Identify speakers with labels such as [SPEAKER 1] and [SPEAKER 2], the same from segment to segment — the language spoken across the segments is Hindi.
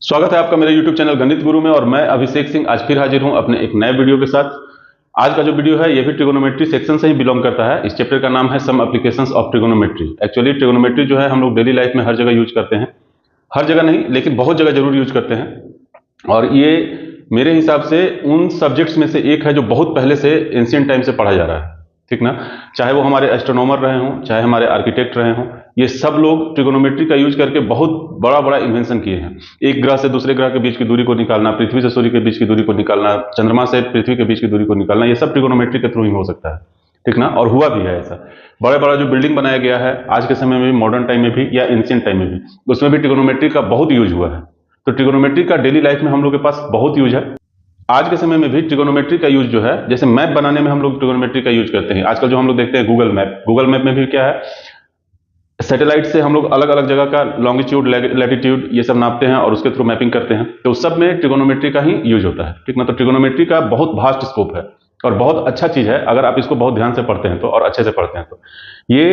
[SPEAKER 1] स्वागत है आपका मेरे YouTube चैनल गणित गुरु में। और मैं अभिषेक सिंह आज फिर हाजिर हूं अपने एक नए वीडियो के साथ। आज का जो वीडियो है ये भी ट्रिगोनोमेट्री सेक्शन से ही बिलोंग करता है। इस चैप्टर का नाम है some applications of trigonometry. Actually trigonometry जो है हम लोग डेली लाइफ में हर जगह यूज करते हैं, हर जगह नहीं लेकिन बहुत जगह जरूर यूज करते हैं। और ये मेरे हिसाब से उन सब्जेक्ट्स में से एक है जो बहुत पहले से एंशिएंट टाइम से पढ़ा जा रहा है, ठीक ना। चाहे वो हमारे एस्ट्रोनॉमर रहे हों, चाहे हमारे आर्किटेक्ट रहे हों, ये सब लोग ट्रिगोनोमेट्री का यूज करके बहुत बड़ा बड़ा इन्वेंशन किए हैं। एक ग्रह से दूसरे ग्रह के बीच की दूरी को निकालना, पृथ्वी से सूर्य के बीच की दूरी को निकालना, चंद्रमा से पृथ्वी के बीच की दूरी को निकालना, ये सब ट्रिगोनोमेट्री के थ्रू ही हो सकता है, ठीक ना। और हुआ भी है ऐसा। बड़ा बड़ा जो बिल्डिंग बनाया गया है आज के समय में भी, मॉडर्न टाइम में भी या एंशिएंट टाइम में भी, उसमें भी ट्रिगोनोमेट्री का बहुत यूज हुआ है। तो ट्रिगोनोमेट्री का डेली लाइफ में हम लोग के पास बहुत यूज है। आज के समय में भी ट्रिगोनोमेट्री का यूज जो है, जैसे मैप बनाने में हम लोग ट्रिगोनोमेट्री का यूज करते हैं। आजकल जो हम लोग देखते हैं गूगल मैप में भी क्या है, सैटेलाइट से हम लोग अलग अलग जगह का लॉन्गिट्यूड लैटिट्यूड ये सब नापते हैं और उसके थ्रू मैपिंग करते हैं। तो उस सब में ट्रिगोनोमेट्री का ही यूज होता है, ठीक ना। तो ट्रिगोनोमेट्री का बहुत वास्ट स्कोप है और बहुत अच्छा चीज है अगर आप इसको बहुत ध्यान से पढ़ते हैं तो, और अच्छे से पढ़ते हैं तो। ये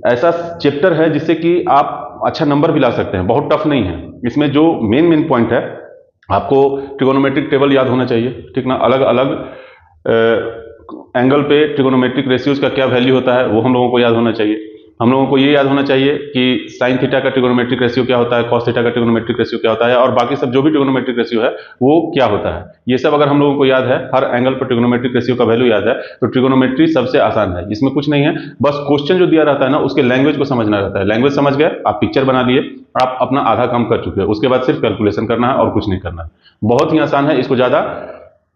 [SPEAKER 1] ऐसा चैप्टर है जिससे कि आप अच्छा नंबर भी ला सकते हैं, बहुत टफ नहीं है। इसमें जो मेन पॉइंट है, आपको ट्रिगोनोमेट्रिक टेबल याद होना चाहिए, ठीक ना। अलग अलग एंगल पे ट्रिगोनोमेट्रिक रेशियोज का क्या वैल्यू होता है वो हम लोगों को याद होना चाहिए। हम लोगों को ये याद होना चाहिए कि साइन थीटा का ट्रिगोनोमेट्रिक रेशियो क्या होता है, कॉस थीटा का ट्रिगोनोमेट्रिक रेशियो क्या होता है, और बाकी सब जो भी ट्रिगोनोमेट्रिक रेशियो है वो क्या होता है। ये सब अगर हम लोगों को याद है, हर एंगल पर ट्रिगोनोमेट्रिक रेशियो का वैल्यू याद है, तो ट्रिगोनोमेट्री सबसे आसान है। इसमें कुछ नहीं है, बस क्वेश्चन जो दिया रहता है ना उसके लैंग्वेज को समझना रहता है। लैंग्वेज समझ गए, आप पिक्चर बना लिए, आप अपना आधा काम कर चुके हैं। उसके बाद सिर्फ कैलकुलेशन करना है और कुछ नहीं करना है। बहुत ही आसान है, इसको ज्यादा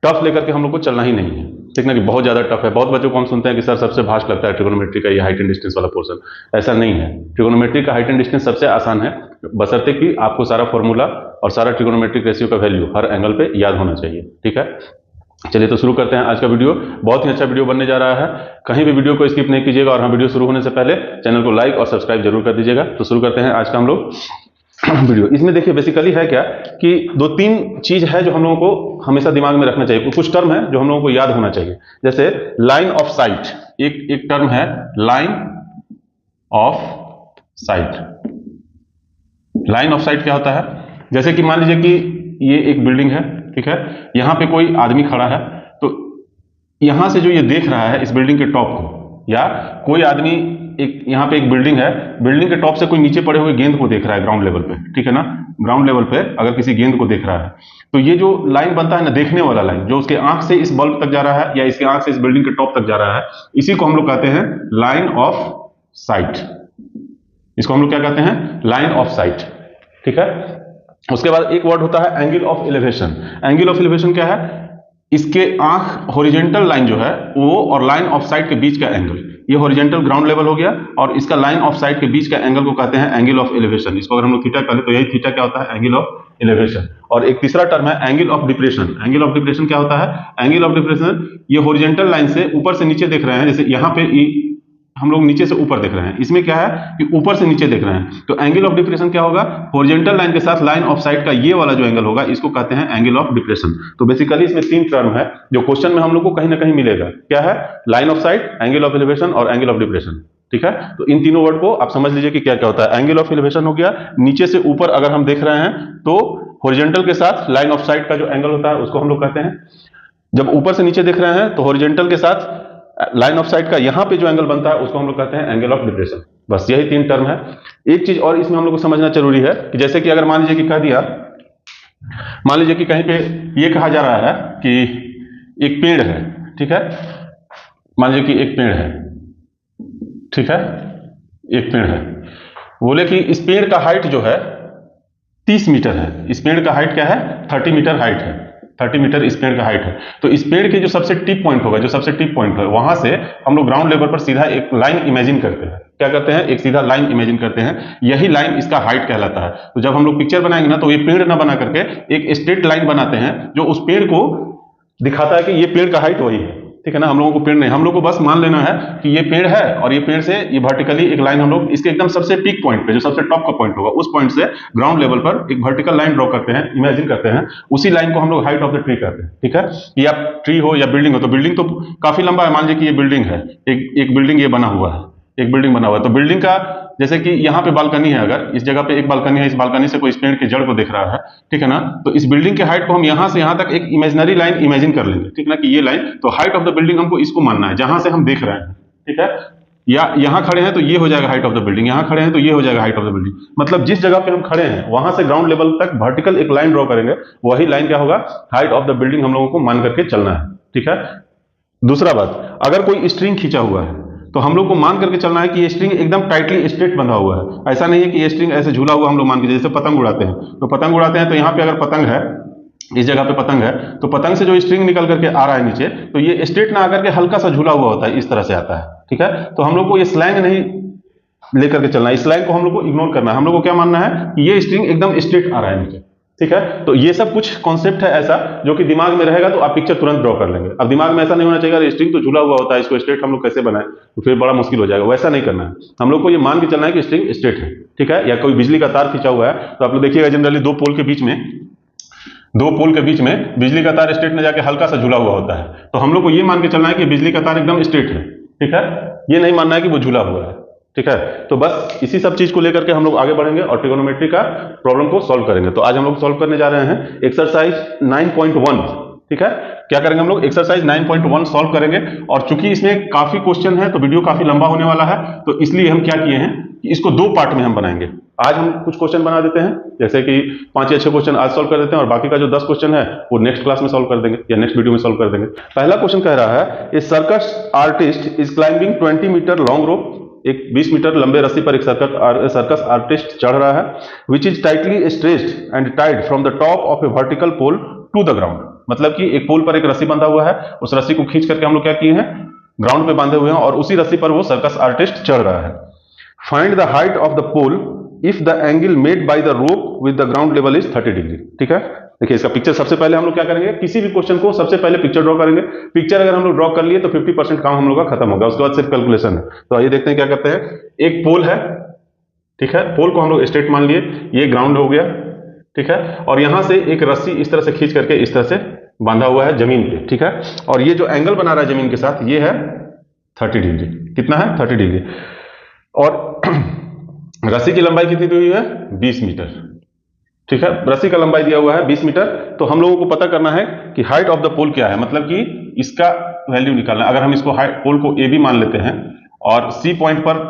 [SPEAKER 1] टफ लेकर के हम लोग को चलना ही नहीं है, ठीक ना। कि बहुत ज्यादा टफ है। बहुत बच्चों को हम सुनते हैं कि सर सबसे भास्ट लगता है ट्रिगोनोमेट्री का ये हाइट एंड डिस्टेंस वाला पोर्शन। ऐसा नहीं है, ट्रिगोनोमेट्री का हाइट एंड डिस्टेंस सबसे आसान है, बशर्ते कि आपको सारा फॉर्मूला और सारा ट्रिगोनोमेट्रिक रेशियो का वैल्यू हर एंगल पे याद होना चाहिए, ठीक है। चलिए तो शुरू करते हैं आज का वीडियो। बहुत ही अच्छा वीडियो बनने जा रहा है, कहीं भी वीडियो को स्किप नहीं कीजिएगा। और हाँ, वीडियो शुरू होने से पहले चैनल को लाइक और सब्सक्राइब जरूर कर दीजिएगा। तो शुरू करते हैं आज का हम लोग वीडियो। इसमें देखिए बेसिकली है क्या कि दो तीन चीज है जो हम लोगों को हमेशा दिमाग में रखना चाहिए। कुछ टर्म है जो हम लोगों को याद होना चाहिए, जैसे लाइन ऑफ साइट। एक टर्म है line of site. Line of site क्या होता है, जैसे कि मान लीजिए कि ये एक बिल्डिंग है, ठीक है। यहां पे कोई आदमी खड़ा है, तो यहां से जो ये देख रहा है इस बिल्डिंग के टॉप को, या कोई आदमी एक यहां पे एक बिल्डिंग है, बिल्डिंग के टॉप से कोई नीचे पड़े हुए गेंद को देख रहा है ग्राउंड लेवल पे, ठीक है ना। ग्राउंड लेवल पे अगर किसी गेंद को देख रहा है तो ये जो लाइन बनता है ना, देखने वाला लाइन, जो उसके आंख से इस बल्ब तक जा रहा है या इसके आंख से इस बिल्डिंग के टॉप तक जा रहा है, इसी को हम लोग कहते हैं लाइन ऑफ साइट। इसको हम लोग क्या कहते हैं, लाइन ऑफ साइट, ठीक है। उसके बाद एक वर्ड होता है angle of elevation. Angle of elevation क्या है, इसके आंख हॉरिजॉन्टल लाइन जो है वो और लाइन ऑफ साइट के बीच का एंगल, ये हॉरिजॉन्टल ग्राउंड लेवल हो गया, और इसका लाइन ऑफ साइट के बीच का एंगल को कहते हैं एंगल ऑफ एलिवेशन। इसको अगर हम लोग थीटा कहते तो यही थीटा क्या होता है, एंगल ऑफ एलिवेशन। और एक तीसरा टर्म है angle of depression. Angle of depression क्या होता है, एंगल ऑफ डिप्रेशन ये हॉरिजॉन्टल लाइन से ऊपर से नीचे देख रहे हैं, जैसे यहाँ पे हम लोग नीचे से ऊपर देख रहे हैं, इसमें क्या है कि ऊपर से नीचे देख रहे हैं। तो एंगल ऑफ डिप्रेशन क्या होगा, हॉरिजॉन्टल लाइन के साथ लाइन ऑफ साइट का ये वाला जो एंगल होगा इसको कहते हैं एंगल ऑफ डिप्रेशन। तो बेसिकली इसमें तीन टर्म है जो क्वेश्चन में हम लोग को कहीं ना कहीं मिलेगा। क्या है, line of site, angle of elevation और एंगल ऑफ डिप्रेशन, ठीक है। तो इन तीनों वर्ड को आप समझ लीजिए कि क्या क्या होता है। एंगल ऑफ एलिवेशन हो गया, नीचे से ऊपर अगर हम देख रहे हैं तो हॉरिजॉन्टल के साथ लाइन ऑफ साइट का जो एंगल होता है उसको हम लोग कहते हैं। जब ऊपर से नीचे देख रहे हैं तो हॉरिजॉन्टल के साथ लाइन ऑफ साइट का यहां पे जो एंगल बनता है उसको हम लोग कहते हैं एंगल ऑफ डिप्रेशन। बस यही तीन टर्म है। एक चीज और इसमें हम लोग को समझना जरूरी है कि जैसे कि अगर मान लीजिए कि कह दिया, मान लीजिए कि कहीं पे ये कहा जा रहा है कि एक पेड़ है, ठीक है। मान लीजिए कि एक पेड़ है, ठीक है, एक पेड़ है। बोले कि इस पेड़ का हाइट जो है 30 मीटर है। इस पेड़ का हाइट क्या है, 30 मीटर हाइट है। 30 मीटर इस पेड़ का हाइट है। तो इस पेड़ के जो सबसे टिप पॉइंट होगा, जो सबसे टिप पॉइंट है, वहां से हम लोग ग्राउंड लेवल पर सीधा एक लाइन इमेजिन करते हैं। क्या करते हैं, एक सीधा लाइन इमेजिन करते हैं, यही लाइन इसका हाइट कहलाता है। तो जब हम लोग पिक्चर बनाएंगे ना तो ये पेड़ ना बना करके एक स्ट्रेट लाइन बनाते हैं जो उस पेड़ को दिखाता है कि ये पेड़ का हाइट वही है, ठीक है ना। हम लोगों को पेड़ नहीं, हम लोग को बस मान लेना है कि ये पेड़ है और ये पेड़ से ये वर्टिकली एक लाइन हम लोग इसके एकदम सबसे पीक पॉइंट पे, जो सबसे टॉप का पॉइंट होगा, उस पॉइंट से ग्राउंड लेवल पर एक वर्टिकल लाइन ड्रॉ करते हैं, इमेजिन करते हैं। उसी लाइन को हम लोग हाइट ऑफ द ट्री कहते हैं, ठीक है। या ट्री हो या बिल्डिंग हो, तो बिल्डिंग तो काफी लंबा है। मान लीजिए कि ये बिल्डिंग है, एक बिल्डिंग ये बना हुआ है, एक बिल्डिंग बना हुआ है। तो बिल्डिंग का जैसे कि यहाँ पे बालकनी है, अगर इस जगह पे एक बालकनी है, इस बालकनी से कोई इस पेड़ की जड़ को देख रहा है, ठीक है ना, तो इस बिल्डिंग के हाइट को हम यहाँ से यहाँ तक एक इमेजिनरी लाइन इमेजिन कर लेंगे, ठीक है ना, कि ये लाइन, तो हाइट ऑफ द बिल्डिंग हमको इसको मानना है जहां से हम देख रहे हैं, ठीक है, या यहाँ खड़े हैं तो ये हो जाएगा हाइट ऑफ द बिल्डिंग, यहाँ खड़े हैं तो ये हो जाएगा हाइट ऑफ द बिल्डिंग, मतलब जिस जगह पे हम खड़े हैं वहां से ग्राउंड लेवल तक वर्टिकल एक लाइन ड्रॉ करेंगे, वही लाइन क्या होगा, हाइट ऑफ द बिल्डिंग हम लोगों को मान करके चलना है, ठीक है। दूसरा बात, अगर कोई स्ट्रिंग खींचा हुआ है तो हम लोग को मान करके चलना है कि ये स्ट्रिंग एकदम टाइटली स्ट्रेट बंधा हुआ है, ऐसा नहीं है कि ये स्ट्रिंग ऐसे झूला हुआ हम लोग मान के, जैसे पतंग उड़ाते हैं, तो पतंग उड़ाते हैं तो यहाँ पे अगर पतंग है, इस जगह पे पतंग है, तो पतंग से जो स्ट्रिंग निकल करके आ रहा है नीचे, तो ये स्ट्रेट ना आकर के हल्का सा झूला हुआ होता है, इस तरह से आता है, ठीक है। तो हम लोग को ये स्लैंग नहीं लेकर के चलना है, इस स्लैंग को हम लोग को इग्नोर करना है, हम लोग को क्या मानना है कि ये स्ट्रिंग एकदम स्ट्रेट आ रहा है नीचे, ठीक है। तो ये सब कुछ कॉन्सेप्ट है ऐसा जो कि दिमाग में रहेगा तो आप पिक्चर तुरंत ड्रॉ कर लेंगे। अब दिमाग में ऐसा नहीं होना चाहिए स्ट्रिंग तो झूला हुआ होता है, इसको स्ट्रेट हम लोग कैसे बनाए, तो फिर बड़ा मुश्किल हो जाएगा, वैसा नहीं करना है, हम लोग को ये मान के चलना है कि स्ट्रिंग स्ट्रेट है, ठीक है। या कोई बिजली का तार खींचा हुआ है तो आप लोग देखिएगा जनरली दो पोल के बीच में बिजली का तार स्ट्रेट में जाके हल्का सा झूला हुआ होता है, तो हम लोग को ये मान के चलना है कि बिजली का तार एकदम स्ट्रेट है, ठीक है, ये नहीं मानना है कि वो झूला हुआ है, ठीक है। तो बस इसी सब चीज को लेकर के हम लोग आगे बढ़ेंगे और ट्रिगोनोमेट्री का प्रॉब्लम को सॉल्व करेंगे। तो आज हम लोग सॉल्व करने जा रहे हैं एक्सरसाइज 9.1, ठीक है। क्या करेंगे हम लोग, एक्सरसाइज 9.1 सॉल्व करेंगे, और चूंकि इसमें काफी क्वेश्चन है तो वीडियो काफी लंबा होने वाला है, तो इसलिए हम क्या किए हैं कि इसको दो पार्ट में हम बनाएंगे। आज हम कुछ क्वेश्चन बना देते हैं, जैसे कि 5 या 6 क्वेश्चन आज सॉल्व कर देते हैं, और बाकी का जो 10 क्वेश्चन है वो नेक्स्ट क्लास में सॉल्व कर देंगे या नेक्स्ट वीडियो में सॉल्व कर देंगे। पहला क्वेश्चन कह रहा है, a circus artist is climbing 20 metre long rope, एक 20 मीटर लंबे रस्सी पर एक सर्कस आर्टिस्ट चढ़ रहा है, which is tightly stretched and tied from the top of a vertical pole to the ground. मतलब कि एक पोल पर एक रस्सी बंधा हुआ है, उस रस्सी को खींच करके हम लोग क्या किए हैं, ग्राउंड पे बांधे हुए हैं, और उसी रस्सी पर वो सर्कस आर्टिस्ट चढ़ रहा है। Find the height of the pole if the angle made by the rope with the ground level is 30 degree, ठीक है। देखिए इसका पिक्चर सबसे पहले हम लोग क्या करेंगे, किसी भी क्वेश्चन को सबसे पहले पिक्चर ड्रॉ करेंगे, पिक्चर अगर हम लोग ड्रॉ कर लिए तो 50% काम हम लोग का खत्म होगा, उसके बाद सिर्फ कैलकुलेशन है। तो आइए देखते हैं क्या करते हैं। एक पोल है, ठीक है, पोल को हम लोग स्ट्रेट मान लिए, ये ग्राउंड हो गया, ठीक है, और यहां से एक रस्सी इस तरह से खींच करके इस तरह से बांधा हुआ है जमीन पे, ठीक है, और ये जो एंगल बना रहा है जमीन के साथ ये है 30 डिग्री, कितना है 30 डिग्री, और रस्सी की लंबाई कितनी दी हुई है 20 मीटर, ठीक है, रस्सी का लंबाई दिया हुआ है 20 मीटर। तो हम लोगों को पता करना है कि हाइट ऑफ द पोल क्या है, मतलब कि इसका वैल्यू निकालना है। अगर हम इसको पोल को ए बी मान लेते हैं और सी पॉइंट पर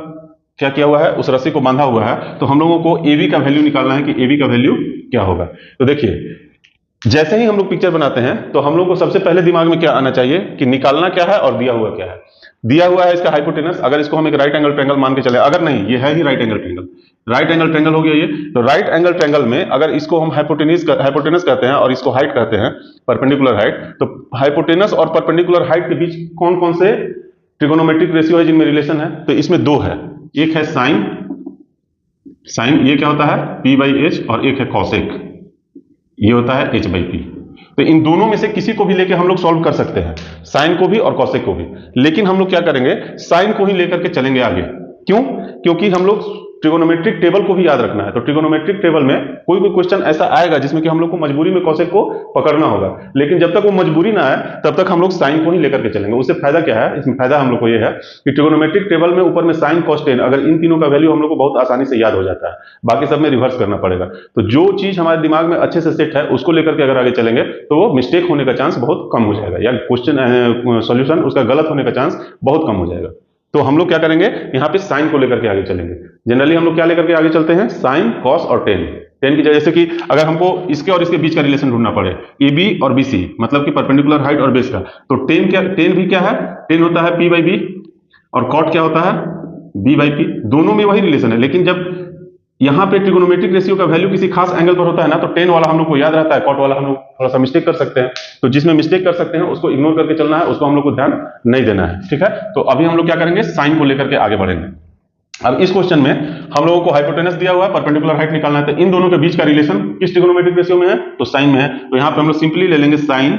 [SPEAKER 1] क्या किया हुआ है, उस रस्सी को बांधा हुआ है, तो हम लोगों को ए बी का वैल्यू निकालना है कि ए बी का वैल्यू क्या होगा। तो देखिए जैसे ही हम लोग पिक्चर बनाते हैं तो हम लोग को सबसे पहले दिमाग में क्या आना चाहिए कि निकालना क्या है और दिया हुआ क्या है। दिया हुआ है इसका हाइपोटेनस, अगर इसको हम एक राइट एंगल ट्रायंगल मान के चले, अगर नहीं ये है ही right angle triangle, right angle triangle हो गया ये, तो राइट एंगल ट्रायंगल में अगर इसको हम हाइपोटेनस कहते हैं और इसको हाइट कहते हैं परपेंडिकुलर हाइट, तो हाइपोटेनस और परपेंडिकुलर हाइट के बीच कौन कौन से ट्रिगोनोमेट्रिक रेशियो है जिनमें रिलेशन है, तो इसमें दो है, एक है साइन, ये क्या होता है p/h, और एक है कॉसेक, ये होता है h/p। तो इन दोनों में से किसी को भी लेके हम लोग सॉल्व कर सकते हैं, साइन को भी और कॉसेक को भी, लेकिन हम लोग क्या करेंगे साइन को ही लेकर के चलेंगे आगे। क्यों? क्योंकि हम लोग ट्रिगोनोमेट्रिक टेबल को भी याद रखना है, तो ट्रिगोनोमेट्रिक टेबल में कोई भी क्वेश्चन ऐसा आएगा जिसमें कि हम लोग को मजबूरी में कॉसेक को पकड़ना होगा, लेकिन जब तक वो मजबूरी ना आए तब तक हम लोग साइन को ही लेकर के चलेंगे। उससे फायदा क्या है, इसमें फायदा हम लोग को ये है कि ट्रिगोनोमेट्रिक टेबल में ऊपर में साइन कॉस टेन, अगर इन तीनों का वैल्यू हम लोग को बहुत आसानी से याद हो जाता है, बाकी सब में रिवर्स करना पड़ेगा। तो जो चीज हमारे दिमाग में अच्छे से सेट है उसको लेकर के अगर आगे चलेंगे तो वो मिस्टेक होने का चांस बहुत कम हो जाएगा, या क्वेश्चन सॉल्यूशन उसका गलत होने का चांस बहुत कम हो जाएगा। तो हम लोग क्या करेंगे, यहाँ पे साइन को लेकर के आगे चलेंगे। जनरली हम लोग क्या लेकर के आगे चलते हैं, साइन, कॉस और टेन। टेन की जगह, जैसे कि अगर हमको इसके और इसके बीच का रिलेशन ढूंढना पड़े, ए बी और बी सी, मतलब कि परपेंडिकुलर हाइट और बेस का, तो टेन भी क्या है, टेन होता है p/b, और कॉट क्या होता है b/p, दोनों में वही रिलेशन है। लेकिन जब यहाँ पे ट्रिगोनोमेट्रिक रेशियो का वैल्यू किसी खास एंगल पर होता है ना, तो टेन वाला हम लोग को याद रहता है, कॉट वाला हम लोग थोड़ा सा मिस्टेक कर सकते हैं। तो जिसमें मिस्टेक कर सकते हैं उसको इग्नोर करके चलना है, उसको हम लोग को ध्यान नहीं देना है, ठीक है। तो अभी हम लोग क्या करेंगे, साइन को लेकर के आगे बढ़ेंगे। अब इस क्वेश्चन में हम लोगों को हाइपोटेनस दिया हुआ है, परपेंडिकुलर हाइट निकालना है, तो इन दोनों के बीच का रिलेशन किस ट्रिगोनोमेट्रिक रेशियो में है, तो साइन में है। तो यहाँ पे हम लोग सिंपली ले लेंगे साइन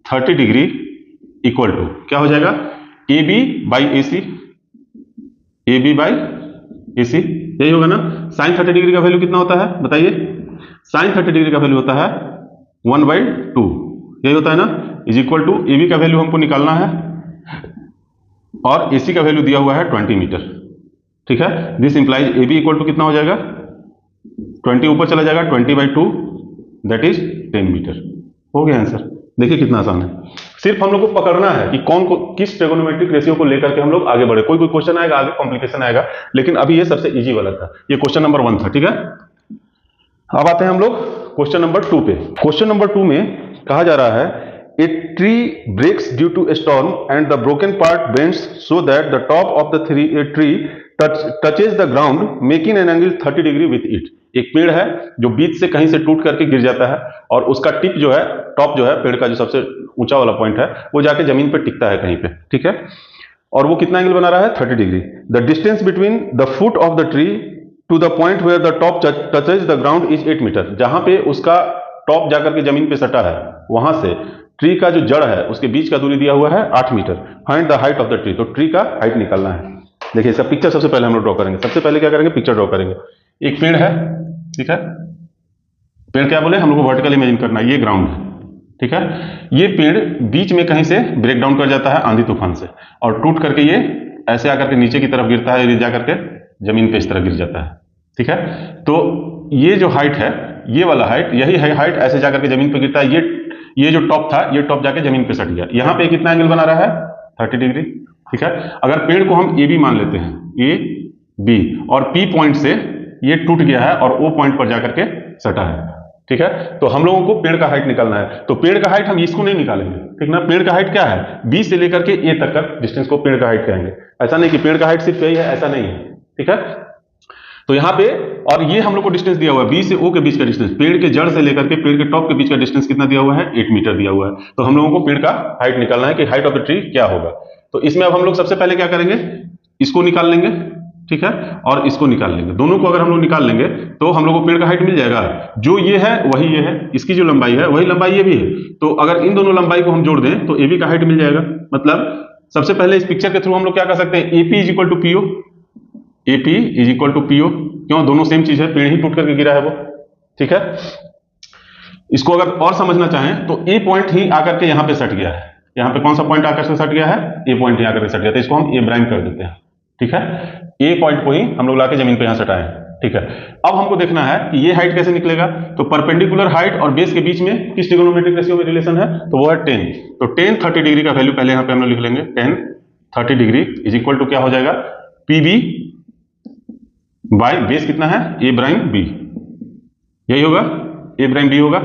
[SPEAKER 1] 30 डिग्री इक्वल टू क्या हो जाएगा, AB/AC, AB/AC, यही होगा ना। साइन 30 डिग्री का वैल्यू कितना होता है बताइए, साइन 30 डिग्री का वैल्यू होता है 1/2, यही होता है ना, इज इक्वल टू AB का वैल्यू हमको निकालना है और AC का वैल्यू दिया हुआ है 20 मीटर, ठीक है। This implies A B equal to कितना हो जाएगा, 20 ऊपर चला जाएगा, 20/2 दैट इज 10 मीटर। हो गया आंसर। देखिए कितना आसान है। सिर्फ हम लोग को पकड़ना है कि कौन को किस ट्रिगोनोमेट्रिक रेशियो को लेकर के हम लोग आगे बढ़े। कोई कोई क्वेश्चन आएगा आगे कॉम्प्लिकेशन आएगा, लेकिन अभी ये सबसे इजी वाला था, ये क्वेश्चन नंबर 1 था। ठीक है, अब आते हैं हम लोग क्वेश्चन नंबर 2 पे। क्वेश्चन नंबर 2 में कहा जा रहा है a tree breaks due to storm and the broken part bends so that the top of the tree touches the ground making an angle 30 degree with it. एक पेड़ है जो बीच से कहीं से टूट करके गिर जाता है और उसका टिप जो है, टॉप जो है पेड़ का जो सबसे ऊंचा वाला पॉइंट है, वो जाके जमीन पे टिकता है कहीं पे। ठीक है, और वो कितना एंगल बना रहा है, 30 degree. The distance between the foot of the tree to the point where the top touches the ground is 8 metre. जहां पे उसका टॉप जाकर के जमीन पे सटा है, वहां से ट्री का जो जड़ है उसके बीच का दूरी दिया हुआ है 8 metre. Find the height of the tree. तो ट्री का हाइट निकालना है। देखिए इसका पिक्चर सबसे पहले हम लोग ड्रॉ करेंगे। सबसे पहले क्या करेंगे, पिक्चर ड्रॉ करेंगे। एक पेड़ है, ठीक है, पेड़ क्या बोले हम लोग को वर्टिकल इमेजिन करना है, ये ग्राउंड है। ठीक है, ये पेड़ बीच में कहीं से ब्रेक डाउन कर जाता है आंधी तूफान से, और टूट करके ये ऐसे आकर के नीचे की तरफ गिरता है, जा करके जमीन पे इस तरह गिर जाता है। ठीक है, तो ये जो हाइट है, ये वाला हाइट, यही है हाइट, ऐसे जाकर के जमीन पे गिरता है। ये जो टॉप था, ये टॉप जाके जमीन पे सट गया। यहाँ पे कितना एंगल बना रहा है, 30 डिग्री। ठीक है, अगर पेड़ को हम ए बी मान लेते हैं, ए बी, और पी पॉइंट से ये टूट गया है और ओ पॉइंट पर जाकर के सटा है। ठीक है, तो हम लोगों को पेड़ का हाइट निकालना है। तो पेड़ का हाइट हम इसको नहीं निकालेंगे, ठीक ना। पेड़ का हाइट क्या है, बी से लेकर के ए तक का डिस्टेंस को पेड़ का हाइट कहेंगे। ऐसा नहीं कि पेड़ का हाइट सिर्फ यही है, ऐसा नहीं है। ठीक है, तो यहाँ पे, और ये हम लोग को डिस्टेंस दिया हुआ है बी से ओ के बीच का डिस्टेंस, पेड़ के जड़ से लेकर के पेड़ के टॉप के बीच का डिस्टेंस कितना दिया हुआ है, 8 मीटर दिया हुआ है। तो हम लोगों को पेड़ का हाइट निकालना है कि हाइट ऑफ द ट्री क्या होगा। तो इसमें अब हम लोग सबसे पहले क्या करेंगे, इसको निकाल लेंगे। ठीक है, और इसको निकाल लेंगे। दोनों को अगर हम लोग निकाल लेंगे तो हम लोग को पेड़ का हाइट मिल जाएगा। जो ये है वही ये है, इसकी जो लंबाई है वही लंबाई ये भी है। तो अगर इन दोनों लंबाई को हम जोड़ दें तो ए बी का हाइट मिल जाएगा। मतलब सबसे पहले इस पिक्चर के थ्रू हम लोग क्या कर सकते हैं, AP is equal to PO. AP is equal to PO, क्यों, दोनों सेम चीज है, पेड़ ही टूट करके गिरा है वो। ठीक है, इसको अगर और समझना चाहें तो ए पॉइंट ही आकर के यहां पे सट गया है। यहां पे कौन सा पॉइंट आकर से सट गया है, ए पॉइंट ही आकर के सट गया, तो इसको हम ए प्राइम कर देते हैं। ठीक है, ए पॉइंट को ही हम लोग लाके जमीन पे यहां सटाए। ठीक है, अब हमको देखना है कि ये हाइट कैसे निकलेगा। तो परपेंडिकुलर हाइट और बेस के बीच में किस ट्रिगोनोमेट्रिक रेशियो में रिलेशन है, तो वो है 10। तो 10 30 डिग्री का वैल्यू पहले यहां पे हम लोग लिख लेंगे। 10 30 डिग्री इज इक्वल टू क्या हो जाएगा, पी बी बाय बेस कितना है, ए प्राइम बी। यही होगा, ए प्राइम बी होगा।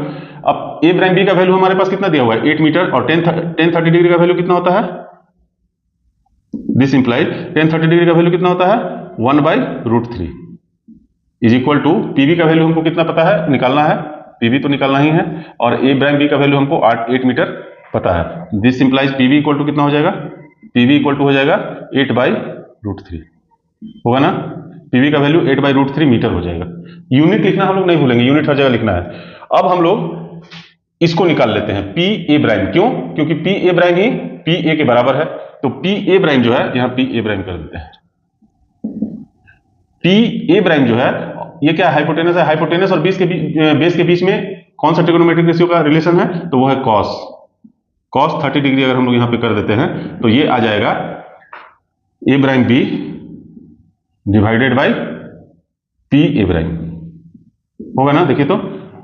[SPEAKER 1] अब ए प्राइम बी का वैल्यू हमारे पास कितना दिया हुआ है, 8 मीटर, और 10 30 डिग्री का वैल्यू कितना होता है, दिस इंप्लाइज 10 30 डिग्री का वैल्यू कितना होता है, 1/√3 इज इक्वल टू पीबी का वैल्यू हमको कितना पता है, निकालना है, पीबी तो निकालना ही है, और ए प्राइम बी का वैल्यू हमको 8 मीटर पता है। This implies PB equal to कितना हो जाएगा, पीबी इक्वल टू हो जाएगा 8/√3, होगा ना। पीबी का वैल्यू 8/√3 मीटर हो जाएगा। यूनिट लिखना हम लोग नहीं भूलेंगे, यूनिट हर जगह लिखना है। अब हम लोग इसको निकाल लेते हैं, पी ए प्राइम। क्यों, क्योंकि P A prime he P A के बराबर है। तो पी ए प्राइम जो है, यहां पी ए प्राइम कर देते हैं। पी ए प्राइम जो है, ये क्या हाइपोटेनस है, हाइपोटेनस और बेस के बीच में कौन सा ट्रिगोनोमेट्रिक रेशियो का रिलेशन है, तो वो है cos 30 डिग्री। अगर हम लोग यहां पे कर देते हैं तो ये आ जाएगा A prime B divided by P A prime, होगा ना। देखिए तो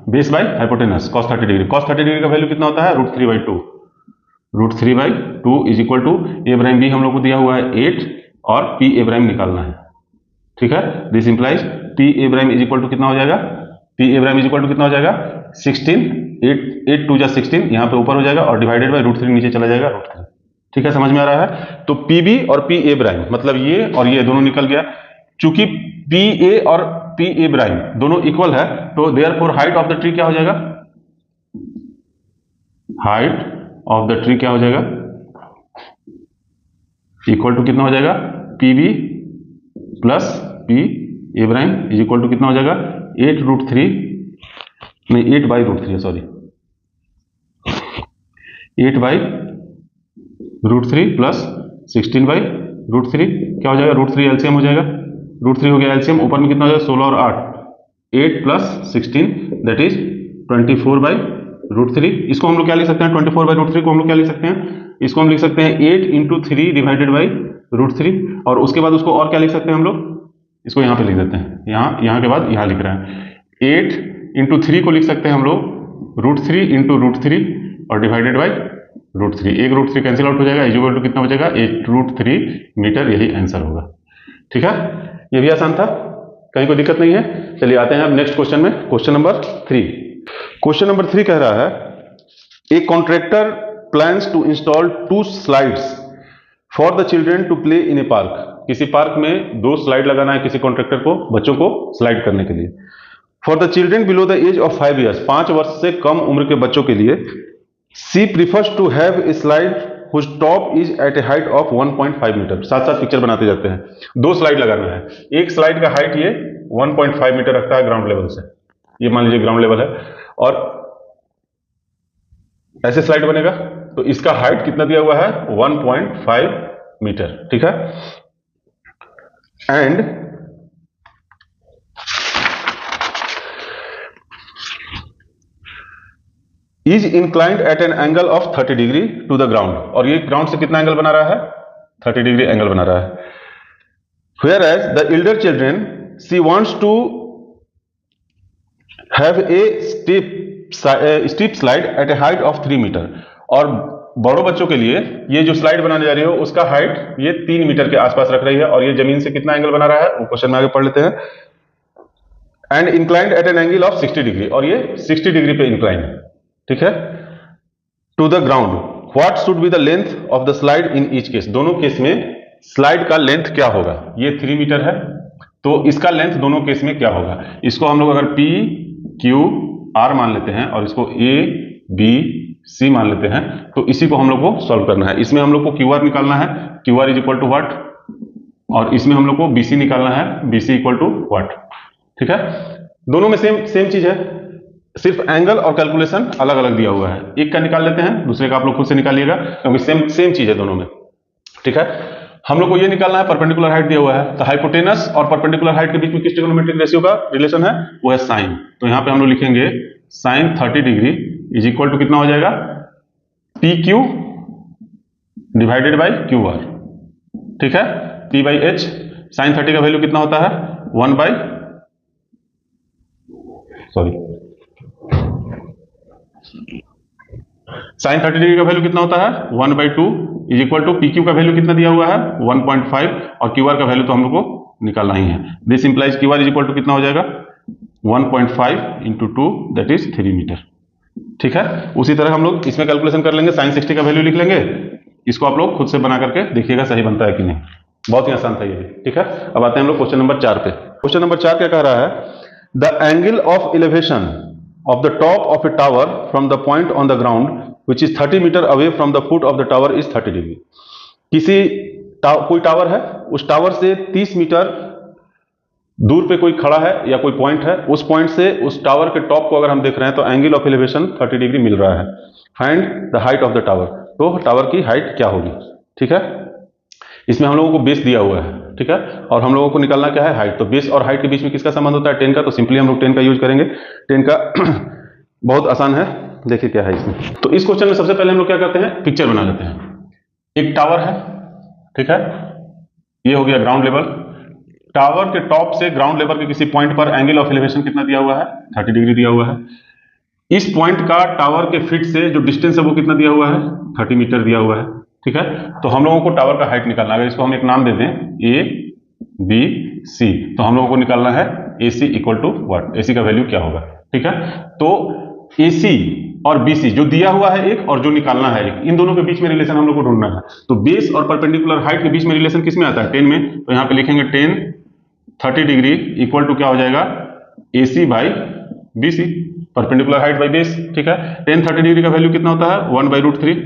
[SPEAKER 1] base by hypotenuse cos 30 degree. cos 30 degree का वैल्यू कितना होता है, √3/2। √3/2 is equal to A prime B हम लोग को दिया हुआ है 8, और पी ए प्राइम निकालना है। ठीक है, this implies P A prime is equal to कितना हो जाएगा, P A prime is equal to कितना हो जाएगा, 16, 8 2 जा 16, यहां पे ऊपर हो जाएगा, और डिवाइडेड बाय √3 नीचे चला जाएगा √3। ठीक है, समझ में आ रहा है। तो पी बी और पी ए प्राइम, मतलब ये और ये दोनों निकल गया। चूंकि पी ए और पी ए प्राइम दोनों इक्वल है, तो therefore height of the tree क्या हो जाएगा, हाइट ऑफ द ट्री क्या हो जाएगा, इक्वल टू कितना हो जाएगा, P B plus P A prime is equal to कितना हो जाएगा, 8√3 नहीं 8/√3 सॉरी 8/√3 प्लस 16/√3 क्या हो जाएगा, √3 एलसीएम हो जाएगा। √3 हो गया एलसीएम, ऊपर में कितना हो जाएगा, 16 और 8, 8 प्लस 16 दैट इज 24/√3। इसको हम लोग क्या लिख सकते हैं, 24/√3 को हम लोग क्या लिख सकते हैं, इसको हम लिख सकते हैं 8 × 3 डिवाइडेड बाई √3, और उसके बाद उसको और क्या लिख सकते हैं हम लोग, इसको यहाँ पे लिख देते हैं, यहाँ के बाद यहाँ लिख रहे हैं 8 इंटू 3 को लिख सकते हैं हम लोग √3 इंटू √3 और डिवाइडेड बाई √3। एक √3 कैंसिल आउट हो जाएगा, इक्वल टू कितना बचेगा 8√3 मीटर, यही आंसर होगा। ठीक है, ये भी आसान था, कहीं कोई दिक्कत नहीं है। चलिए आते हैं अब नेक्स्ट क्वेश्चन में, क्वेश्चन नंबर 3। क्वेश्चन नंबर 3 कह रहा है a contractor plans to install 2 slides for the children to play in a park. किसी पार्क में 2 स्लाइड लगाना है किसी कॉन्ट्रैक्टर को, बच्चों को स्लाइड करने के लिए। For the children below the age of 5 years, 5 वर्ष से कम उम्र के बच्चों के लिए she prefers to have a slide whose top is at a height of 1.5 metre. साथ साथ पिक्चर बनाते जाते हैं। 2 स्लाइड लगाना है, एक स्लाइड का हाइट ये 1.5 मीटर रखता है ग्राउंड लेवल से, ये मान लीजिए ग्राउंड लेवल है, और ऐसे स्लाइड बनेगा तो इसका हाइट कितना दिया हुआ है 1.5 मीटर। ठीक है, and is inclined at an angle of 30 degree to the ground, और ये ग्राउंड से कितना एंगल बना रहा है 30 डिग्री एंगल बना रहा है। Whereas the elder children she wants to have a steep slide at a height of 3 metre, और बड़ों बच्चों के लिए ये जो स्लाइड बनाने जा रही हो उसका हाइट ये 3 मीटर के आसपास रख रही है, और ये जमीन से कितना एंगल बना रहा है वो क्वेश्चन में आगे पढ़ लेते हैं। And inclined at an angle of 60 degree, और ये 60 डिग्री पे इंक्लाइन है। ठीक है, to the ground what should be the length of the slide in each case. दोनों केस में स्लाइड का लेंथ क्या होगा, ये 3 मीटर है तो इसका लेंथ दोनों केस में क्या होगा। इसको हम लोग अगर P Q R मान लेते हैं और इसको A B C मान लेते हैं, तो इसी को हम लोग को सॉल्व करना है। इसमें हम लोग को QR निकालना है, QR is equal to what, और इसमें हम लोग को BC निकालना है, BC इक्वल टू व्हाट। ठीक है, दोनों में सेम चीज है, सिर्फ एंगल और कैलकुलेशन अलग अलग दिया हुआ है। एक का निकाल लेते हैं, दूसरे का आप लोग खुद से निकालिएगा, क्योंकि सेम चीज है दोनों में। ठीक है, हम लोग को ये निकालना है, परपेंडिकुलर हाइट दिया हुआ है, तो हाइपोटेनस और परपेंडिकुलर हाइट के बीच में किस ट्रिग्नोमेट्रिक रेशियो का रिलेशन है, वो है साइन। तो यहाँ पे हम लोग लिखेंगे sine 30 degree is equal to कितना हो जाएगा PQ डिवाइडेड बाई QR। ठीक है, P बाई H, साइन 30 का वैल्यू कितना होता है 1 बाई साइन 30 डिग्री का वैल्यू कितना होता है 1/2 इज इक्वल टू PQ का वैल्यू कितना दिया हुआ है 1.5, और QR का वैल्यू तो हम लोग को निकालना ही है। This implies QR is equal to कितना हो जाएगा 1.5 इंटू 2 दैट इज 3 मीटर। ठीक है, उसी तरह हम लोग इसमें कैलकुलेशन कर लेंगे, साइन 60 का वैल्यू लिख लेंगे, इसको आप लोग खुद से बना करके देखिएगा सही बनता है कि नहीं, बहुत ही आसान था ये भी। ठीक है, अब आते हैं हम लोग क्वेश्चन नंबर 4 पे। क्वेश्चन नंबर 4 क्या कह रहा है, the angle of elevation of the top of a tower from the point on the ground which is 30 meter away from the foot of the tower is 30 degree। कोई टावर है, उस टावर से 30 मीटर दूर पे कोई खड़ा है या कोई पॉइंट है, उस पॉइंट से उस टावर के टॉप को अगर हम देख रहे हैं तो एंगल ऑफ एलिवेशन 30 डिग्री मिल रहा है। Find the height of the tower, तो टावर की हाइट क्या होगी। ठीक है, इसमें हम लोगों को बेस दिया हुआ है। ठीक है, और हम लोगों को निकालना क्या है हाइट, तो बेस और हाइट के बीच में किसका संबंध होता है 10 का, तो सिंपली हम लोग 10 का यूज करेंगे। 10 का बहुत आसान है, देखिए क्या है इसमें। तो इस क्वेश्चन में सबसे पहले हम लोग क्या करते हैं, पिक्चर बना लेते हैं। एक टावर है, ठीक है, ये हो गया ग्राउंड लेवल। टावर के टॉप से ग्राउंड लेवल के किसी पॉइंट पर एंगल ऑफ एलिवेशन कितना दिया हुआ है 30 डिग्री दिया हुआ है। इस पॉइंट का टावर के फीट से जो डिस्टेंस है वो कितना दिया हुआ है 30 मीटर दिया हुआ है। ठीक है, तो हम लोगों को टावर का हाइट निकालना है। अगर इसको हम एक नाम दे दें ABC, तो हम लोगों को निकालना है AC equal to what, AC का वैल्यू क्या होगा। ठीक है, तो AC और BC जो दिया हुआ है एक और जो निकालना है एक, इन दोनों के बीच में रिलेशन हम लोग को ढूंढना है। तो बेस और परपेंडिकुलर हाइट के बीच में रिलेशन किस में आता है 10 में, तो यहाँ पे लिखेंगे 10 30 डिग्री इक्वल टू क्या हो जाएगा AC by BC, perpendicular height by base. ठीक है, 10 30 डिग्री का वैल्यू कितना होता है 1/√3,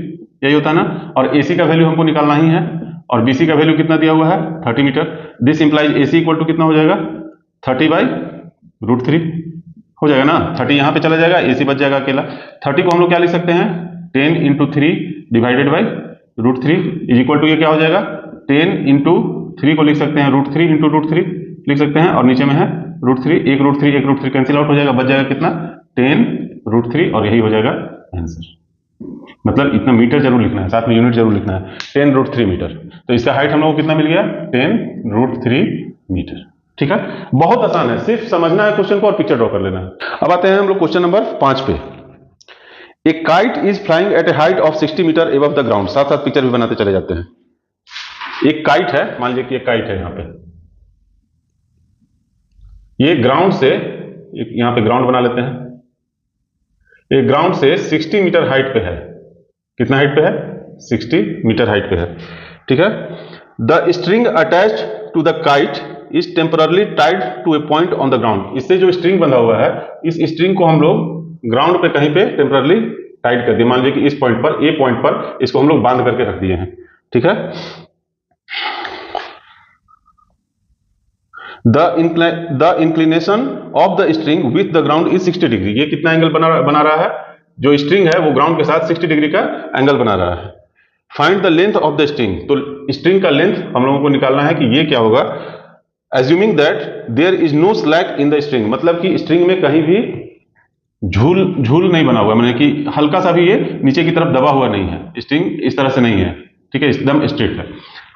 [SPEAKER 1] यही होता है ना, और AC का वैल्यू हमको निकालना ही है, और BC का वैल्यू कितना दिया हुआ है 30 मीटर। This implies AC equal to कितना हो जाएगा 30/√3 हो जाएगा ना, 30 यहाँ पे चला जाएगा, AC बच जाएगा अकेला। 30 को हम लोग क्या लिख सकते हैं 10 into 3 divided by √3 is equal to ये क्या हो जाएगा 10 इंटू 3 को लिख सकते हैं √3 इंटू √3 लिख सकते हैं, और नीचे में है √3, एक √3 कैंसिल आउट हो जाएगा, बच जाएगा कितना 10√3, और यही हो जाएगा आंसर। मतलब इतना मीटर जरूर लिखना है, साथ में यूनिट जरूर लिखना है, 10√3 मीटर। तो इसका हाइट हम लोग को कितना मिल गया 10√3 मीटर। ठीक है, बहुत आसान है, सिर्फ समझना है क्वेश्चन को और पिक्चर ड्रॉ कर लेना है। अब आते हैं हम लोग क्वेश्चन नंबर 5 पे। A kite is flying at a height of 60 metre above the ground. साथ साथ पिक्चर भी बनाते चले जाते हैं। एक काइट है, मान लीजिए कि एक काइट है, यहां पे ये ग्राउंड से, यहां पे ग्राउंड बना लेते हैं, ये ग्राउंड से 60 मीटर हाइट पे है। कितना हाइट पे है? 60 मीटर हाइट पे है, ठीक है। The string attached to the kite is temporarily tied to a point on the ground. इससे जो स्ट्रिंग बंधा हुआ है, इस स्ट्रिंग को हम लोग ग्राउंड पे कहीं पे टेम्पररली टाइट कर दिए। मान लीजिए कि इस पॉइंट पर, ए पॉइंट पर इसको हम लोग बांध करके रख दिए हैं, ठीक है। The inclination of the string with the ground is 60 degree. ये कितना एंगल बना रहा है? जो स्ट्रिंग है वो ग्राउंड के साथ 60 डिग्री का एंगल बना रहा है। Find the length of the string. तो स्ट्रिंग का लेंथ हम लोगों को निकालना है कि ये क्या होगा। Assuming that there is no slack in the string, मतलब कि स्ट्रिंग में कहीं भी झूल नहीं बना हुआ, मतलब कि हल्का सा भी ये नीचे की तरफ दबा हुआ नहीं है। स्ट्रिंग इस तरह से नहीं है, ठीक है, एकदम स्ट्रेट है।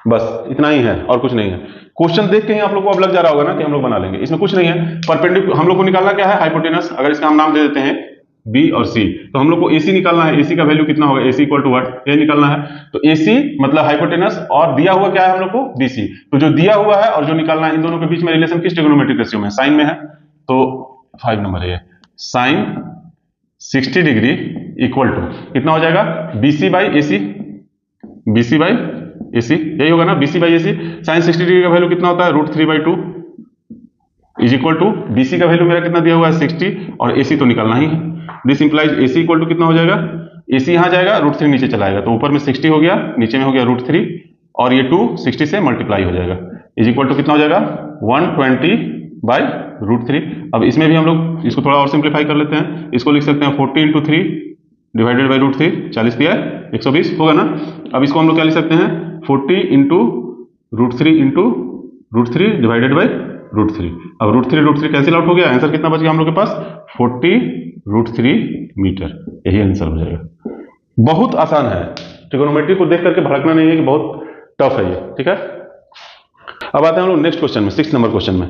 [SPEAKER 1] बस इतना ही है और कुछ नहीं है। क्वेश्चन देख के ही आप लोग को अब लग जा रहा होगा ना कि हम लोग बना लेंगे, इसमें कुछ नहीं है। परपेंडिकुलर हम लोग को निकालना क्या है? हाइपोटेनस। अगर इसका हम नाम दे देते हैं बी और सी, तो हम लोग को एसी निकालना है। एसी का वैल्यू कितना होगा? AC equal to what? ये निकालना है। तो एसी मतलब हाइपोटेनस, और दिया हुआ क्या है हम लोग को? बीसी। तो जो दिया हुआ है और जो निकालना है, इन दोनों के बीच में रिलेशन किस ट्रिग्नोमेट्रिक रेशियो में? साइन में है। तो 5 नंबर है, साइन 60 डिग्री इक्वल टू कितना हो जाएगा? BC by AC. BC by AC यही होगा ना, BC by AC. Sine 60 degree का वैल्यू कितना होता है? √3/2 इज इक्वल टू, बीसी का वैल्यू मेरा कितना दिया हुआ है? 60, और एसी तो निकालना ही है। This implies AC equal to कितना हो जाएगा? एसी यहां जाएगा, √3 नीचे चला आएगा, तो ऊपर में 60 हो गया, नीचे में हो गया √3, और ये 2 60 से मल्टीप्लाई हो जाएगा, इज इक्वल टू कितना हो जाएगा? 120/√3। अब इसमें भी हम लोग इसको थोड़ा और सिंप्लीफाई कर लेते हैं। इसको लिख सकते हैं 40 × 3 डिवाइडेड बाई √3, 40 दिया है 120 होगा ना। अब इसको हम लोग क्या लिख सकते हैं? 40 × √3 डिवाइडेड बाई √3। अब √3 कैंसिल आउट हो गया, आंसर कितना बच गया हम लोग के पास? 40√3 मीटर। यही आंसर हो जाएगा। बहुत आसान है, ट्रिग्नोमेट्री को देख करके भड़कना नहीं है कि बहुत टफ है ये, ठीक है। अब आते हैं हम लोग नेक्स्ट क्वेश्चन में, 6 नंबर क्वेश्चन में।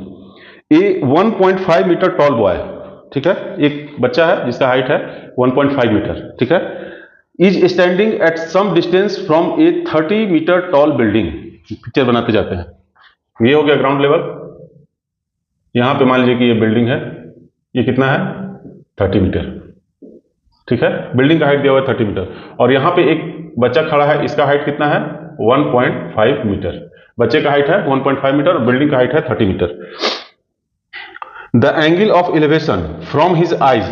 [SPEAKER 1] ए 1.5 मीटर टॉल बॉय, ठीक है, एक बच्चा है जिसका हाइट है 1.5 मीटर, ठीक है, is standing at some distance from a 30 metre tall building. Picture बनाते जाते हैं। ये हो गया ग्राउंड लेवल। यहां पे मान लीजिए कि ये बिल्डिंग है, ये कितना है? 30 मीटर, ठीक है। बिल्डिंग का हाइट दिया हुआ है 30 मीटर, और यहां पे एक बच्चा खड़ा है, इसका हाइट कितना है? 1.5 मीटर। बच्चे का हाइट है 1.5 मीटर और बिल्डिंग का हाइट है 30 metre. The angle of elevation from his eyes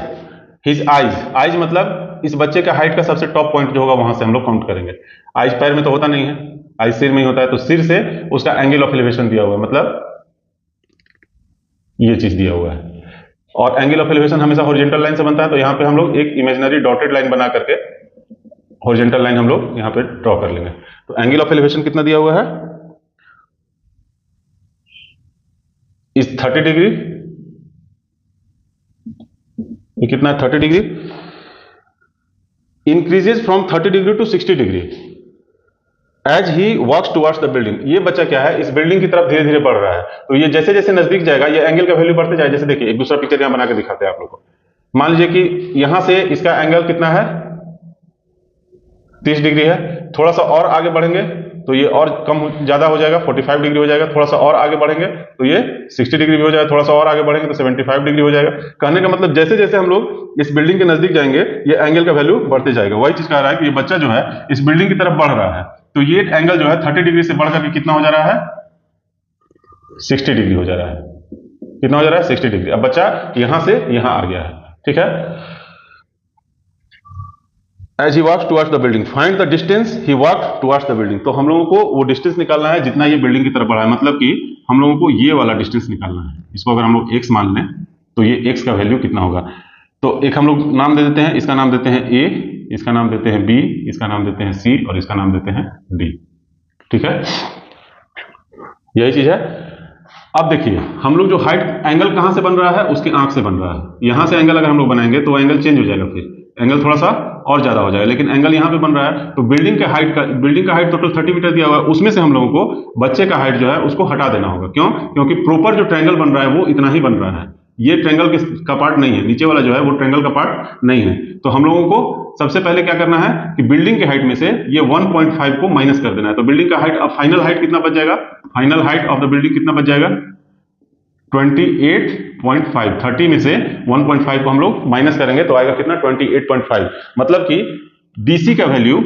[SPEAKER 1] मतलब इस बच्चे का हाइट का सबसे टॉप पॉइंट जो होगा वहां से हम लोग काउंट करेंगे। आइज पैर में तो होता नहीं है, आइज सिर में ही होता है, तो सिर से उसका एंगल ऑफ एलिवेशन दिया हुआ है, मतलब ये चीज दिया हुआ है। और एंगल ऑफ एलिवेशन हमेशा हॉरिजॉन्टल लाइन से बनता है, तो यहां पे हम लोग एक इमेजिनरी डॉटेड लाइन बना करके हॉरिजॉन्टल लाइन हम लोग यहां पे ड्रॉ कर लेंगे। तो एंगल ऑफ एलिवेशन कितना दिया हुआ है? इस 30 डिग्री, ये कितना है? 30 degree. Increases from 30 degree to 60 degree as he walks towards the building. ये बच्चा क्या है? इस बिल्डिंग की तरफ धीरे धीरे बढ़ रहा है, तो ये जैसे जैसे नजदीक जाएगा ये एंगल का वैल्यू बढ़ते जाए। जैसे देखिए, एक दूसरा पिक्चर यहां बना के दिखाते हैं आप लोग को। मान लीजिए कि यहां से इसका एंगल कितना है? 30 डिग्री है। थोड़ा सा और आगे बढ़ेंगे तो ये और कम ज्यादा हो जाएगा, 45 डिग्री हो जाएगा। थोड़ा सा और आगे बढ़ेंगे तो ये 60 डिग्री भी हो जाएगा। थोड़ा सा और आगे बढ़ेंगे तो 75 डिग्री हो जाएगा। कहने का मतलब जैसे जैसे हम लोग इस बिल्डिंग के नजदीक जाएंगे ये एंगल का वैल्यू बढ़ते जाएगा। वही चीज कह रहा है कि ये बच्चा जो है इस बिल्डिंग की तरफ बढ़ रहा है, तो ये एंगल जो है 30 डिग्री से बढ़कर के कितना हो जा रहा है? 60 डिग्री हो जा रहा है। कितना हो जा रहा है? 60 डिग्री। अब बच्चा यहां से यहां आ गया है, ठीक है। As he walks towards the building, find the distance he walked towards the building। तो हम लोगों को वो डिस्टेंस निकालना है जितना ये बिल्डिंग की तरफ बढ़ा है, मतलब कि हम लोगों को ये वाला डिस्टेंस निकालना है। इसको अगर हम लोग x मान लें तो ये x का वैल्यू कितना होगा? तो एक हम लोग नाम दे देते हैं, इसका नाम देते हैं a, इसका नाम देते हैं b, इसका नाम देते हैं c, और इसका नाम देते हैं d, ठीक है। यही चीज है। अब देखिए, हम लोग जो हाइट एंगल कहां से बन रहा है? उसकी आंख से बन रहा है। यहां से एंगल अगर हम लोग बनाएंगे तो एंगल चेंज हो जाएगा, फिर एंगल थोड़ा सा और ज्यादा हो जाएगा, लेकिन एंगल यहाँ पे बन रहा है तो बिल्डिंग का हाइट टोटल 30 मीटर दिया हुआ है, उसमें से हम लोगों को बच्चे का हाइट जो है उसको हटा देना होगा। क्यों? क्योंकि प्रॉपर जो ट्रायंगल बन रहा है वो इतना ही बन रहा है, ये ट्रायंगल का पार्ट नहीं है, नीचे वाला जो है वो ट्रायंगल का पार्ट नहीं है। तो हम लोगों को सबसे पहले क्या करना है कि बिल्डिंग के हाइट में से ये 1.5 को माइनस कर देना है। तो बिल्डिंग का हाइट, अब फाइनल हाइट कितना बच जाएगा? Final height of the building कितना बच जाएगा? 28.5। 30 में से 1.5 को हम लोग माइनस करेंगे तो आएगा कितना? 28.5। मतलब कि डीसी का वैल्यू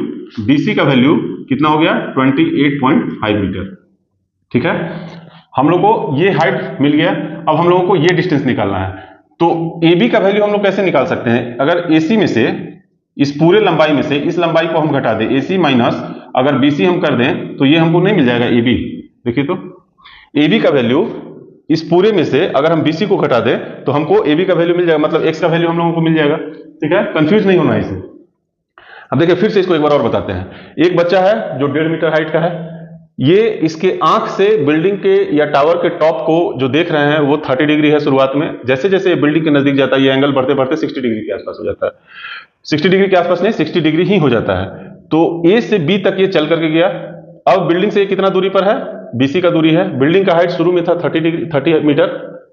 [SPEAKER 1] कितना हो गया? 28.5 मीटर। ठीक है, हम लोग को ये हाइट मिल गया। अब हम लोगों को ये डिस्टेंस निकालना है। तो AB का वैल्यू हम लोग कैसे निकाल सकते हैं? अगर AC में से, इस पूरे लंबाई में से इस लंबाई को हम घटा दें, AC माइनस अगर BC हम कर दें तो ये हमको नहीं मिल जाएगा AB। देखिए तो AB का वैल्यू इस पूरे में से अगर हम BC को घटा दें तो हमको AB का वैल्यू मिल जाएगा, मतलब X का वैल्यू हम लोगों को मिल जाएगा। ठीक है, कंफ्यूज नहीं होना इसे। अब देखिए फिर से इसको एक बार और बताते हैं। एक बच्चा है जो 1.5 मीटर हाइट का है, ये इसके आंख से बिल्डिंग के या टावर के टॉप को जो देख रहे हैं वो 30 डिग्री है शुरुआत में। जैसे जैसे ये बिल्डिंग के नजदीक जाता है ये एंगल बढ़ते बढ़ते 60 डिग्री के आसपास हो जाता है। 60 डिग्री के आसपास नहीं, 60 डिग्री ही हो जाता है। तो A से B तक ये चल करके गया। अब बिल्डिंग से ये कितना दूरी पर है? BC का दूरी है। बिल्डिंग का हाइट शुरू में था 30 मीटर,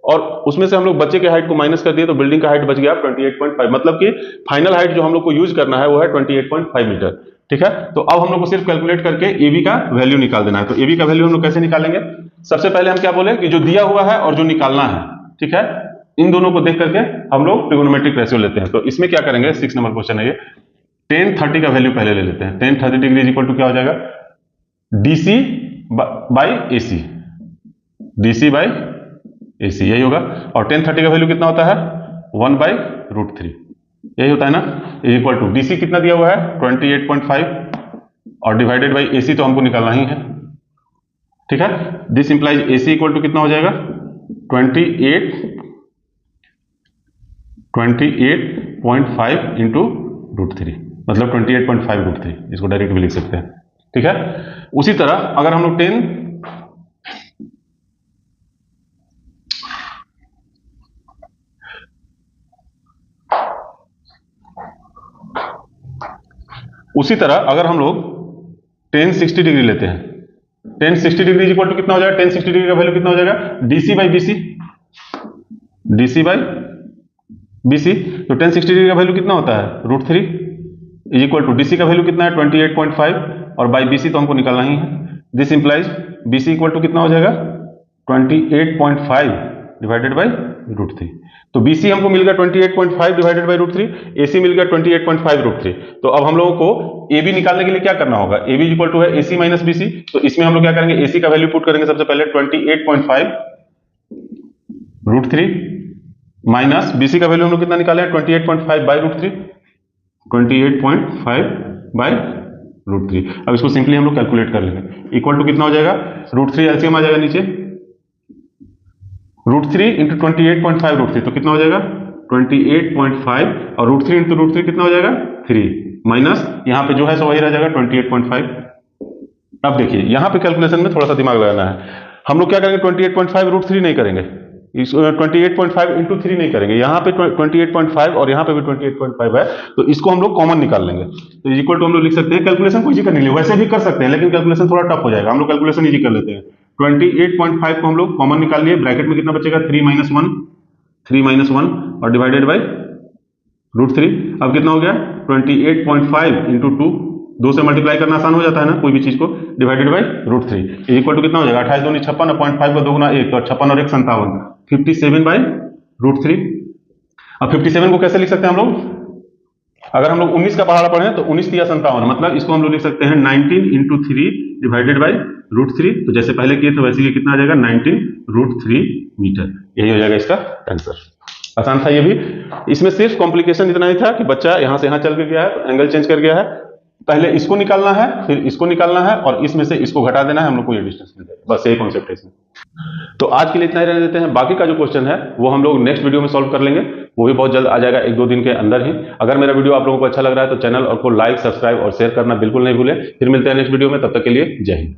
[SPEAKER 1] और उसमें से हम लोग बच्चे के हाइट को माइनस कर दिए तो बिल्डिंग का हाइट बच गया 28.5। मतलब कि फाइनल हाइट जो हम लोग को यूज करना है वो है 28.5 मीटर। ठीक है, तो अब हम लोग को सिर्फ कैलकुलेट करके AB का वैल्यू निकाल देना है। तो AB का वैल्यू हम लोग कैसे निकालेंगे? सबसे पहले हम क्या बोले कि जो दिया हुआ है और जो निकालना है, ठीक है, इन दोनों को देख करके हम लोग ट्रिगोनोमेट्रिक रेशियो लेते हैं। तो इसमें क्या करेंगे? 6 नंबर क्वेश्चन है ये। tan 30 का वैल्यू पहले ले लेते हैं। tan 30 डिग्री इक्वल टू क्या हो जाएगा? DC by AC, DC by AC यही होगा। और tan 30 का वैल्यू कितना होता है? 1/√3 यही होता है ना। इक्वल टू DC कितना दिया हुआ है? 28.5 और डिवाइडेड बाई AC तो हमको निकालना ही है। ठीक है, this implies AC equal to कितना हो जाएगा? 28.5 इंटू √3, मतलब 28.5 √3। इसको डायरेक्ट भी लिख सकते हैं। ठीक है, उसी तरह अगर हम लोग tan 60 डिग्री लेते हैं। tan 60 डिग्री इक्वल टू कितना हो जाएगा? tan 60 डिग्री का वैल्यू कितना हो जाएगा? DC by BC, DC by BC। तो tan 60 डिग्री का वैल्यू कितना होता है? √3 इक्वल टू DC का वैल्यू कितना है? 28.5 और बाई BC तो हमको निकालना ही है। This implies BC equal to कितना हो जाएगा? 28.5 डिवाइडेड बाई √3। तो BC हमको मिल गया 28.5 डिवाइडेड बाई √3, AC मिल गया 28.5 √3। तो अब हम लोगों को AB निकालने के लिए क्या करना होगा? AB इक्वल टू है AC माइनस BC। तो इसमें हम लोग क्या करेंगे? AC का वैल्यू पुट करेंगे सबसे पहले 28.5 √3 माइनस BC का वैल्यू हम लोग कितना निकाले? 28.5 बाई √3, 28.5 बाई √3। अब इसको सिंपली हम लोग कैलकुलेट कर लेंगे। इक्वल टू कितना हो जाएगा? √3 एलसीएम आ जाएगा नीचे, √3 इंटू 28.5 √3 तो कितना हो जाएगा? 28.5 और √3 इंटू √3 कितना हो जाएगा? 3 माइनस यहाँ पे जो है सो वही रह जाएगा 28.5। अब देखिए यहाँ पे कैलकुलेशन में थोड़ा सा दिमाग लगाना है। हम लोग क्या करेंगे? 28.5 √3 नहीं करेंगे, 28.5 इंटू 3 नहीं करेंगे। यहाँ पे 28.5 और यहाँ पे भी 28.5 है, तो इसको हम लोग कॉमन निकाल लेंगे। तो इक्वल टू हम लोग लिख सकते हैं, कैलकुलेशन को इजी करने के लिए वैसे भी कर सकते हैं लेकिन कैलकुलेशन थोड़ा टफ हो जाएगा, हम लोग कैलकुलेशन इजी कर लेते हैं। 28.5 को हम लोग कॉमन निकाल लिए, ब्रैकेट में कितना बचेगा? 3 - 1 और डिवाइडेड बाई √3। अब कितना हो गया? 28.5 इंटू 2 से मल्टीप्लाई करना आसान हो जाता है ना कोई भी चीज को, डिवाइडेड बाई √3 इक्वल टू कितना हो जाएगा? 28 दूनी 56, 0.5 का 2 गुना 1 और 56 और 1 57, 57 बाई √3। अब 57 को कैसे लिख सकते हैं हम लोग? अगर हम लोग 19 का पहाड़ा पढ़े तो 19 या 57, मतलब इसको हम लोग लिख सकते हैं 19 इंटू 3 डिवाइडेड बाई √3। तो जैसे पहले किए थे वैसे ये कितना आ जाएगा? 19 √3 मीटर। यही हो जाएगा इसका आंसर। आसान था ये भी। इसमें सिर्फ कॉम्प्लिकेशन इतना ही था कि बच्चा यहां से यहां चल के गया है तो एंगल चेंज कर गया है। पहले इसको निकालना है, फिर इसको निकालना है और इसमें से इसको घटा देना है, हम लोग को ये डिस्टेंस मिल जाएगा। बस यही कॉन्सेप्ट है इसमें। तो आज के लिए इतना ही रहने देते हैं। बाकी का जो क्वेश्चन है वो हम लोग नेक्स्ट वीडियो में सॉल्व कर लेंगे, वो भी बहुत जल्द आ जाएगा, 1-2 दिन के अंदर ही। अगर मेरा वीडियो आप लोगों को अच्छा लग रहा है तो चैनल को लाइक, सब्सक्राइब और शेयर करना बिल्कुल नहीं भूलें। फिर मिलते हैं नेक्स्ट वीडियो में, तब तक के लिए जय हिंद।